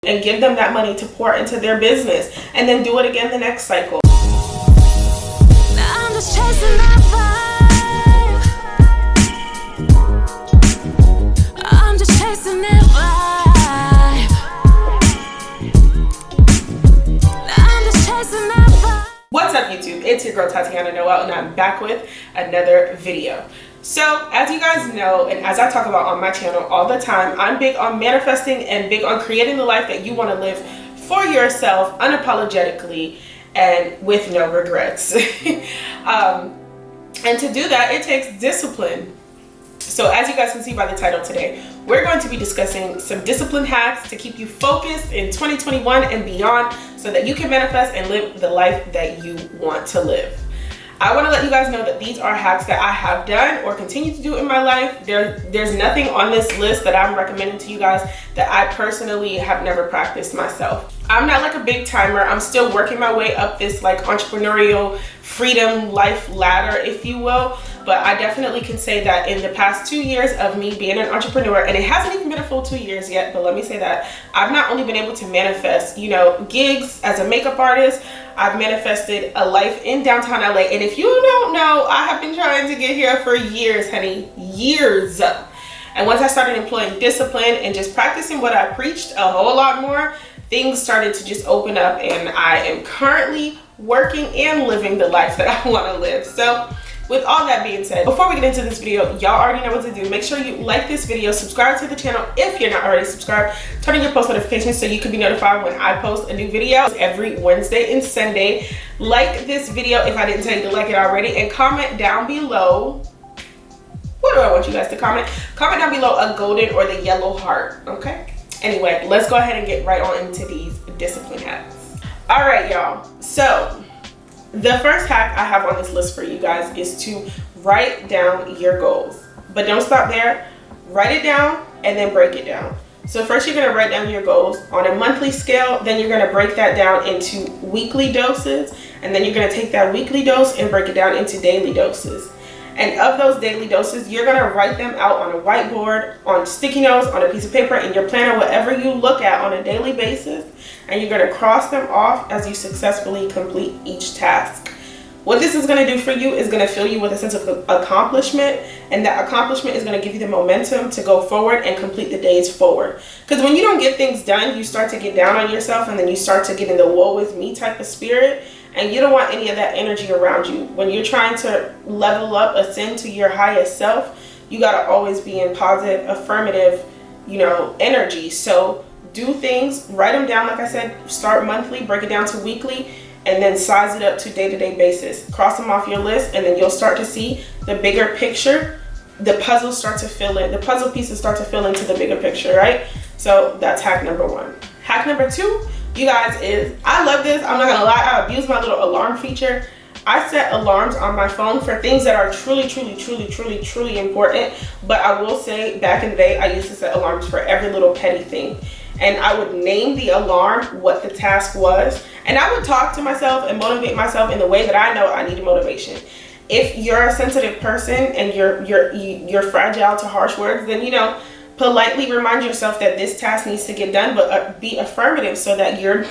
and give them that money to pour into their business, and then do it again the next cycle. Now I'm just chasing that vibe. I'm just chasing that vibe. Now I'm just chasing that vibe. What's up, YouTube? It's your girl Tatiana Noel, and I'm back with another video. So as you guys know, and as I talk about on my channel all the time, I'm big on manifesting and big on creating the life that you want to live for yourself unapologetically and with no regrets. And to do that, it takes discipline. So as you guys can see by the title today, we're going to be discussing some discipline hacks to keep you focused in 2021 and beyond so that you can manifest and live the life that you want to live. I want to let you guys know that these are hacks that I have done or continue to do in my life. There's nothing on this list that I'm recommending to you guys that I personally have never practiced myself. I'm not like a big timer. I'm still working my way up this like entrepreneurial freedom life ladder, if you will. But I definitely can say that in the past 2 years of me being an entrepreneur, and it hasn't even been a full 2 years yet, but let me say that I've not only been able to manifest, gigs as a makeup artist, I've manifested a life in downtown LA. And if you don't know, I have been trying to get here for years, honey, years. And once I started employing discipline and just practicing what I preached a whole lot more, things started to just open up, and I am currently working and living the life that I want to live. So with all that being said, before we get into this video, y'all already know what to do. Make sure you like this video, subscribe to the channel if you're not already subscribed, turn on your post notifications so you can be notified when I post a new video every Wednesday and Sunday. Like this video if I didn't tell you to like it already, and comment down below. What do I want you guys to comment? Comment down below a golden or the yellow heart, okay? Anyway, let's go ahead and get right on into these discipline hacks. All right, y'all. So the first hack I have on this list for you guys is to write down your goals. But don't stop there. Write it down and then break it down. So first you're gonna write down your goals on a monthly scale, then you're gonna break that down into weekly doses, and then you're gonna take that weekly dose and break it down into daily doses. And of those daily doses, you're gonna write them out on a whiteboard, on sticky notes, on a piece of paper, in your planner, whatever you look at on a daily basis, and you're gonna cross them off as you successfully complete each task. What this is gonna do for you is gonna fill you with a sense of accomplishment, and that accomplishment is gonna give you the momentum to go forward and complete the days forward. Because when you don't get things done, you start to get down on yourself, and then you start to get in the woe with me type of spirit. And you don't want any of that energy around you. When you're trying to level up, ascend to your highest self, you gotta always be in positive, affirmative, energy. So do things, write them down, like I said, start monthly, break it down to weekly, and then size it up to day-to-day basis. Cross them off your list, and then you'll start to see the bigger picture. The puzzles start to fill in, the puzzle pieces start to fill into the bigger picture, right? So that's hack number one. Hack number two, you guys, is, I love this, I'm not gonna lie, I abuse my little alarm feature. I set alarms on my phone for things that are truly important, but I will say back in the day, I used to set alarms for every little petty thing. And I would name the alarm what the task was, and I would talk to myself and motivate myself in the way that I know I need motivation. If you're a sensitive person and you're fragile to harsh words, then politely remind yourself that this task needs to get done, but be affirmative so that you're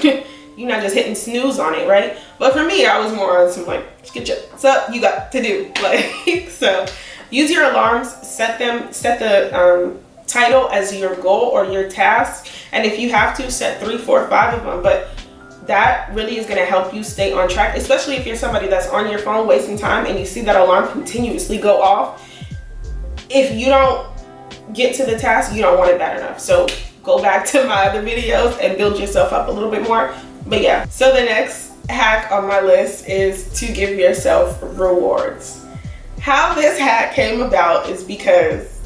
not just hitting snooze on it, right? But for me, I was more on some like, what's up, you got to do, like, so use your alarms, set the title as your goal or your task, and if you have to, set 3, 4, 5 of them. But that really is going to help you stay on track, especially if you're somebody that's on your phone wasting time and you see that alarm continuously go off. If you don't get to the task, you don't want it bad enough. So go back to my other videos and build yourself up a little bit more. But yeah, so the next hack on my list is to give yourself rewards. How this hack came about is because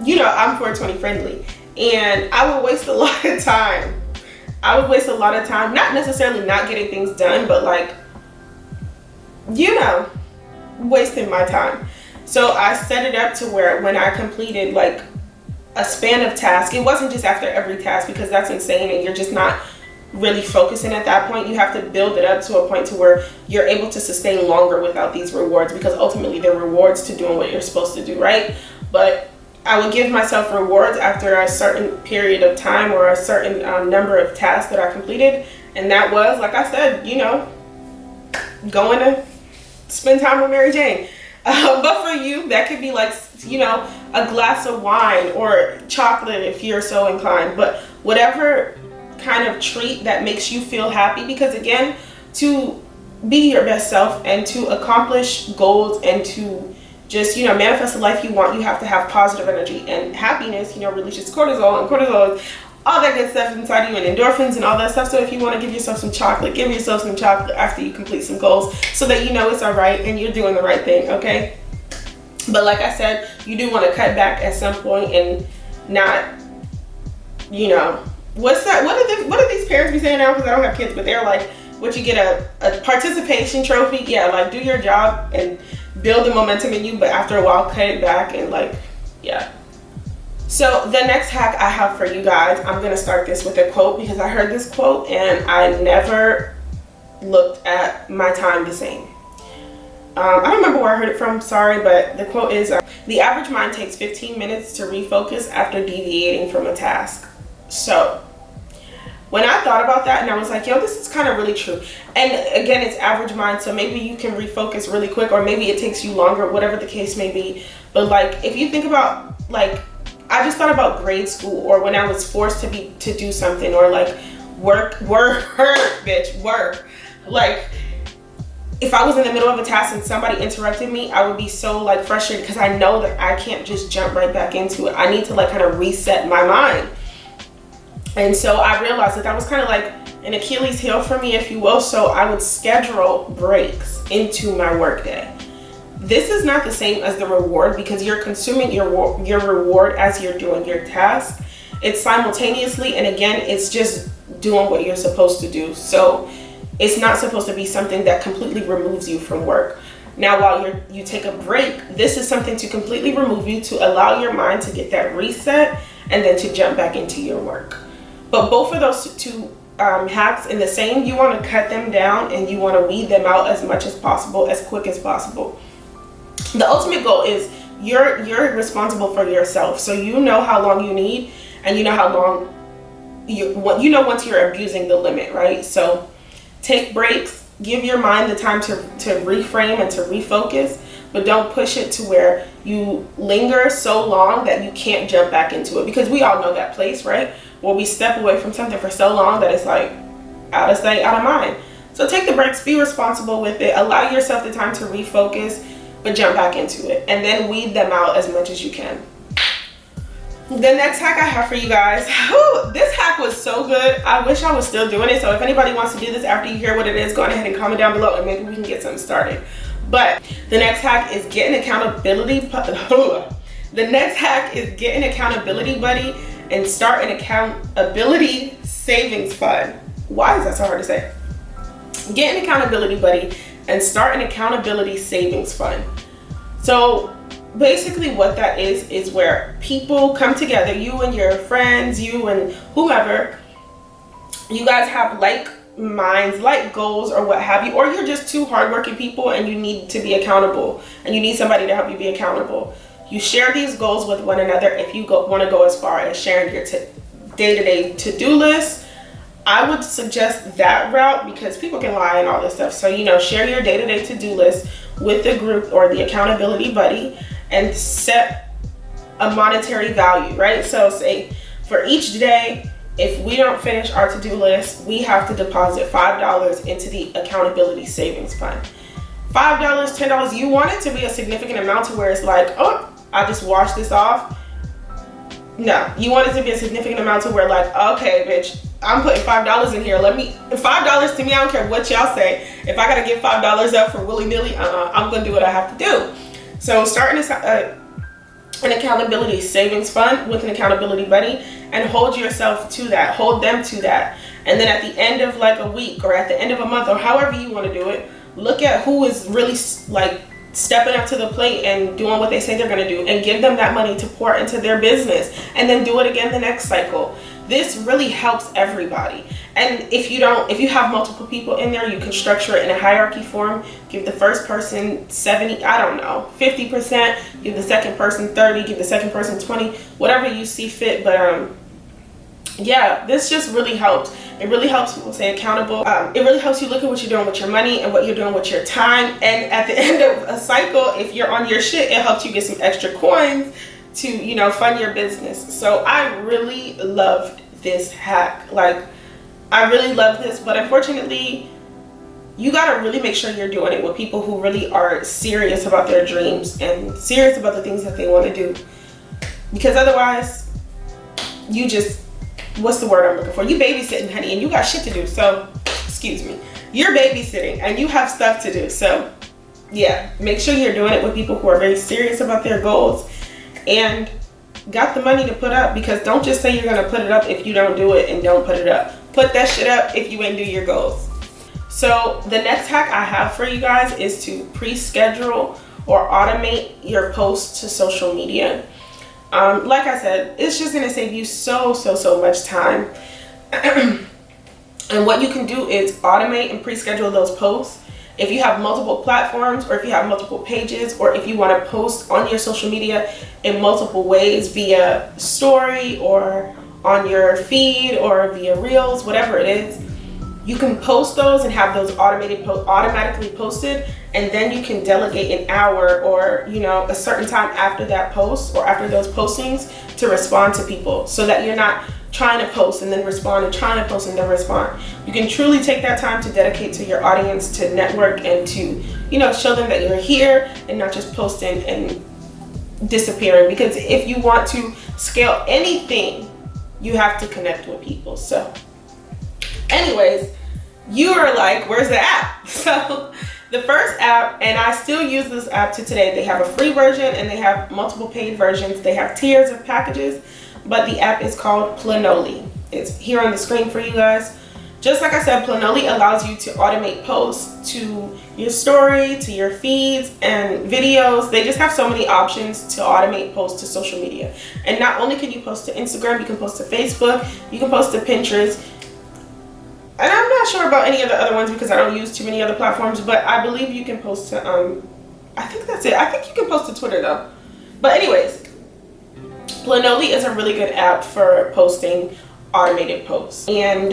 I'm 420 friendly, and I would waste a lot of time. Not necessarily not getting things done, but wasting my time. So I set it up to where when I completed like a span of tasks, it wasn't just after every task, because that's insane and you're just not really focusing at that point. You have to build it up to a point to where you're able to sustain longer without these rewards, because ultimately they're rewards to doing what you're supposed to do, right? But I would give myself rewards after a certain period of time or a certain number of tasks that I completed. And that was, like I said, you know, going to spend time with Mary Jane. But for you, that could be like, you know, a glass of wine or chocolate if you're so inclined. But whatever kind of treat that makes you feel happy, because again, to be your best self and to accomplish goals and to just, you know, manifest the life you want, you have to have positive energy. And happiness, you know, releases cortisol, and cortisol is all that good stuff inside you, and endorphins and all that stuff. So if you want to give yourself some chocolate, give yourself some chocolate after you complete some goals, so that you know it's all right and you're doing the right thing, okay? But like I said, you do want to cut back at some point and not, you know, what's that? What do these parents be saying now? Because I don't have kids, but they're like, what, you get a participation trophy? Yeah, like do your job and build the momentum in you, but after a while cut it back and like, yeah. So the next hack I have for you guys, I'm gonna start this with a quote, because I heard this quote and I never looked at my time the same. I don't remember where I heard it from, sorry, but the quote is, the average mind takes 15 minutes to refocus after deviating from a task. So when I thought about that and I was like, yo, this is kind of really true. And again, it's average mind, so maybe you can refocus really quick, or maybe it takes you longer, whatever the case may be. But like, if you think about, like, I just thought about grade school, or when I was forced to do something, or like work. Like, if I was in the middle of a task and somebody interrupted me, I would be so like frustrated, because I know that I can't just jump right back into it. I need to like kind of reset my mind. And so I realized that was kind of like an Achilles heel for me, if you will. So I would schedule breaks into my workday. This is not the same as the reward, because you're consuming your reward as you're doing your task. It's simultaneously, and again, it's just doing what you're supposed to do. So it's not supposed to be something that completely removes you from work. Now, while you take a break, this is something to completely remove you, to allow your mind to get that reset and then to jump back into your work. But both of those two hacks in the same, you want to cut them down and you want to weed them out as much as possible, as quick as possible. The ultimate goal is you're responsible for yourself. So you know how long you need, and you know how long once you're abusing the limit, right? So take breaks, give your mind the time to reframe and to refocus, but don't push it to where you linger so long that you can't jump back into it, because we all know that place, right? Where we step away from something for so long that it's like out of sight, out of mind. So take the breaks, be responsible with it, allow yourself the time to refocus, but jump back into it, and then weed them out as much as you can. The next hack I have for you guys, this hack was so good. I wish I was still doing it. So if anybody wants to do this after you hear what it is, go ahead and comment down below and maybe we can get something started. But the next hack is get an accountability. The next hack is get an accountability buddy and start an accountability savings fund. Why is that so hard to say? Get an accountability buddy and start an accountability savings fund. So basically what that is where people come together, you and your friends, you and whoever, you guys have like minds, like goals, or what have you, or you're just two hardworking people and you need to be accountable and you need somebody to help you be accountable. You share these goals with one another. If you want to go as far as sharing your day-to-day to-do list, I would suggest that route, because people can lie and all this stuff. So, you know, share your day-to-day to-do list with the group or the accountability buddy and set a monetary value, right? So say for each day, if we don't finish our to-do list, we have to deposit $5 into the accountability savings fund. $5, $10, you want it to be a significant amount to where it's like, oh, I just washed this off. No, you want it to be a significant amount to where like, okay, bitch, I'm putting $5 in here. $5 to me, I don't care what y'all say. If I gotta give $5 up for willy-nilly, I'm gonna do what I have to do. So starting an accountability savings fund with an accountability buddy, and hold yourself to that, hold them to that. And then at the end of like a week or at the end of a month or however you want to do it, look at who is really like stepping up to the plate and doing what they say they're going to do, and give them that money to pour into their business, and then do it again the next cycle. this really helps everybody. And if you have multiple people in there, you can structure it in a hierarchy form. Give the first person 70, I don't know, 50%, give the second person 30, give the second person 20, whatever you see fit. But yeah, this just really helps. It really helps people stay accountable. It really helps you look at what you're doing with your money and what you're doing with your time. And at the end of a cycle, if you're on your shit, it helps you get some extra coins to, you know, fund your business. So I really love this hack. Like, I really love this, but unfortunately, you gotta really make sure you're doing it with people who really are serious about their dreams and serious about the things that they want to do. Because otherwise, you just, what's the word I'm looking for? You babysitting, honey, and you got shit to do. So, excuse me. You're babysitting and you have stuff to do. So, yeah, make sure you're doing it with people who are very serious about their goals and got the money to put up. Because don't just say you're gonna put it up if you don't do it and don't put it up. Put that shit up if you ain't do your goals. So the next hack I have for you guys is to pre-schedule or automate your posts to social media. Like I said, it's just gonna save you so much time. And what you can do is automate and pre-schedule those posts. If you have multiple platforms, or if you have multiple pages, or if you want to post on your social media in multiple ways via story or on your feed or via reels, whatever it is, you can post those and have those automatically posted, and then you can delegate an hour or, you know, a certain time after that post or after those postings to respond to people, so that you're not trying to post and then respond and trying to post and then respond. You can truly take that time to dedicate to your audience, to network, and to, you know, show them that you're here and not just posting and disappearing. Because if you want to scale anything, you have to connect with people. So anyways, you are like, where's the app? So the first app, and I still use this app to today, they have a free version and they have multiple paid versions. They have tiers of packages, but the app is called Planoly. It's here on the screen for you guys. Just like I said, Planoly allows you to automate posts to your story, to your feeds and videos. They just have so many options to automate posts to social media. And not only can you post to Instagram, you can post to Facebook, you can post to Pinterest. And I'm not sure about any of the other ones because I don't use too many other platforms, but I believe you can post to, I think that's it. I think you can post to Twitter though. But anyways, Planoly is a really good app for posting automated posts. And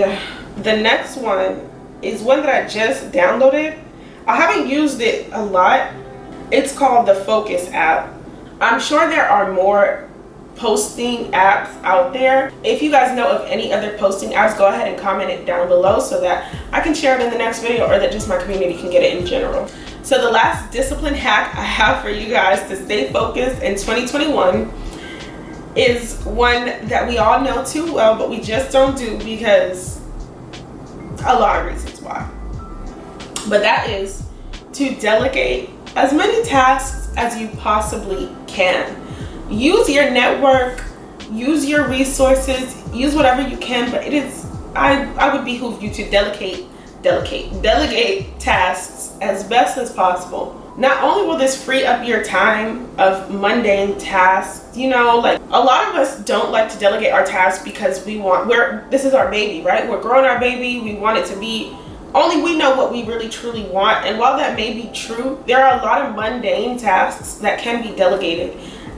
the next one is one that I just downloaded. I haven't used it a lot. It's called the Focus app. I'm sure there are more posting apps out there. If you guys know of any other posting apps, go ahead and comment it down below so that I can share it in the next video, or that just my community can get it in general. So the last discipline hack I have for you guys to stay focused in 2021 is one that we all know too well, but we just don't do because a lot of reasons why. But that is to delegate as many tasks as you possibly can. Use your network, use your resources, use whatever you can, but it is, I would behoove you to delegate tasks as best as possible. Not only will this free up your time of mundane tasks, you know, like a lot of us don't like to delegate our tasks because this is our baby, right? We're growing our baby, we want it to be, only we know what we really truly want. And while that may be true, there are a lot of mundane tasks that can be delegated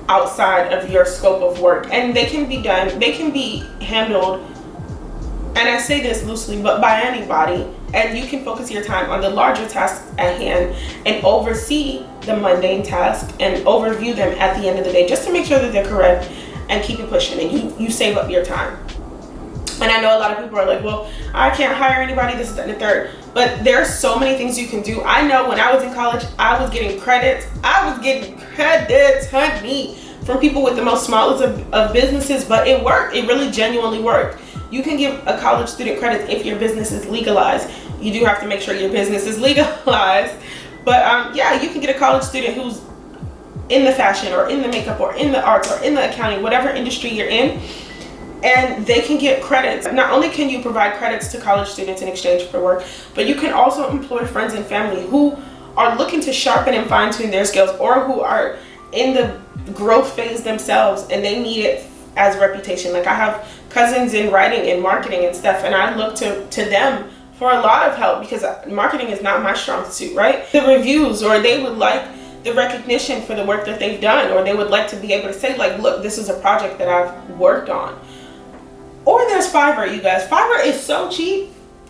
outside of your scope of work, and they can be done, they can be handled, and I say this loosely, but by anybody. And you can focus your time on the larger tasks at hand and oversee the mundane tasks and overview them at the end of the day, just to make sure that they're correct and keep it pushing, and you save up your time. And I know a lot of people are like, well, I can't hire anybody, this is the third. But there are so many things you can do. I know when I was in college, I was getting credits, honey, from people with the most smallest of businesses, but it worked. It really genuinely worked. You can give a college student credits if your business is legalized. You do have to make sure your business is legalized. But yeah, you can get a college student who's in the fashion or in the makeup or in the arts or in the accounting, whatever industry you're in, and they can get credits. Not only can you provide credits to college students in exchange for work, but you can also employ friends and family who are looking to sharpen and fine-tune their skills, or who are in the growth phase themselves and they need it as reputation. Like I have cousins in writing and marketing and stuff, and I look to them for a lot of help because marketing is not my strong suit, right? The reviews, or they would like the recognition for the work that they've done, or they would like to be able to say like, look, this is a project that I've worked on. Or there's Fiverr, you guys. Fiverr is so cheap.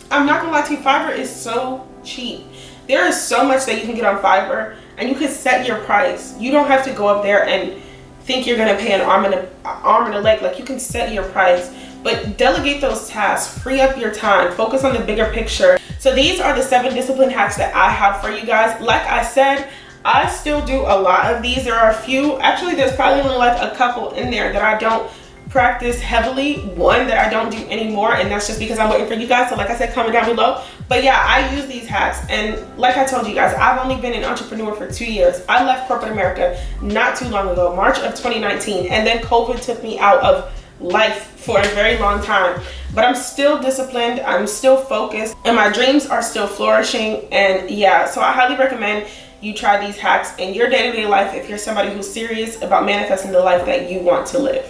I'm not gonna lie to you, Fiverr is so cheap. There is so much that you can get on Fiverr, and you can set your price. You don't have to go up there and think you're gonna pay an arm and a leg. Like, you can set your price, but delegate those tasks, free up your time, focus on the bigger picture. So these are the 7 discipline hacks that I have for you guys. Like I said, I still do a lot of these. There are a few, actually there's probably only like a couple in there that I don't practice heavily, one that I don't do anymore, and that's just because I'm waiting for you guys. So like I said, comment down below. But yeah, I use these hacks, and like I told you guys, I've only been an entrepreneur for 2 years. I left corporate America not too long ago, March of 2019, and then COVID took me out of life for a very long time. But I'm still disciplined, I'm still focused, and my dreams are still flourishing. And yeah, so I highly recommend you try these hacks in your day-to-day life if you're somebody who's serious about manifesting the life that you want to live.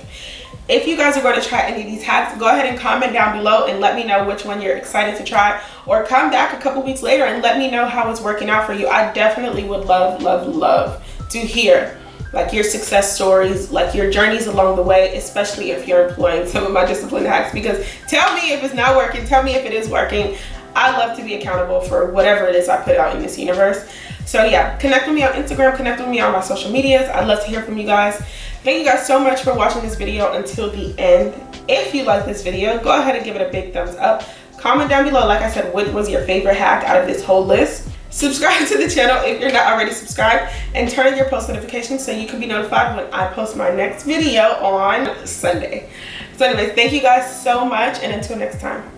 If you guys are going to try any of these hacks, go ahead and comment down below and let me know which one you're excited to try, or come back a couple weeks later and let me know how it's working out for you. I definitely would love to hear like your success stories, like your journeys along the way, especially if you're employing some of my discipline hacks, because tell me if it's not working, tell me if it is working. I love to be accountable for whatever it is I put out in this universe. So yeah, connect with me on Instagram, connect with me on my social medias. I'd love to hear from you guys. Thank you guys so much for watching this video until the end. If you like this video, go ahead and give it a big thumbs up. Comment down below, like I said, what was your favorite hack out of this whole list. Subscribe to the channel if you're not already subscribed, and turn on your post notifications so you can be notified when I post my next video on Sunday. So anyways, thank you guys so much, and until next time,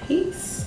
peace.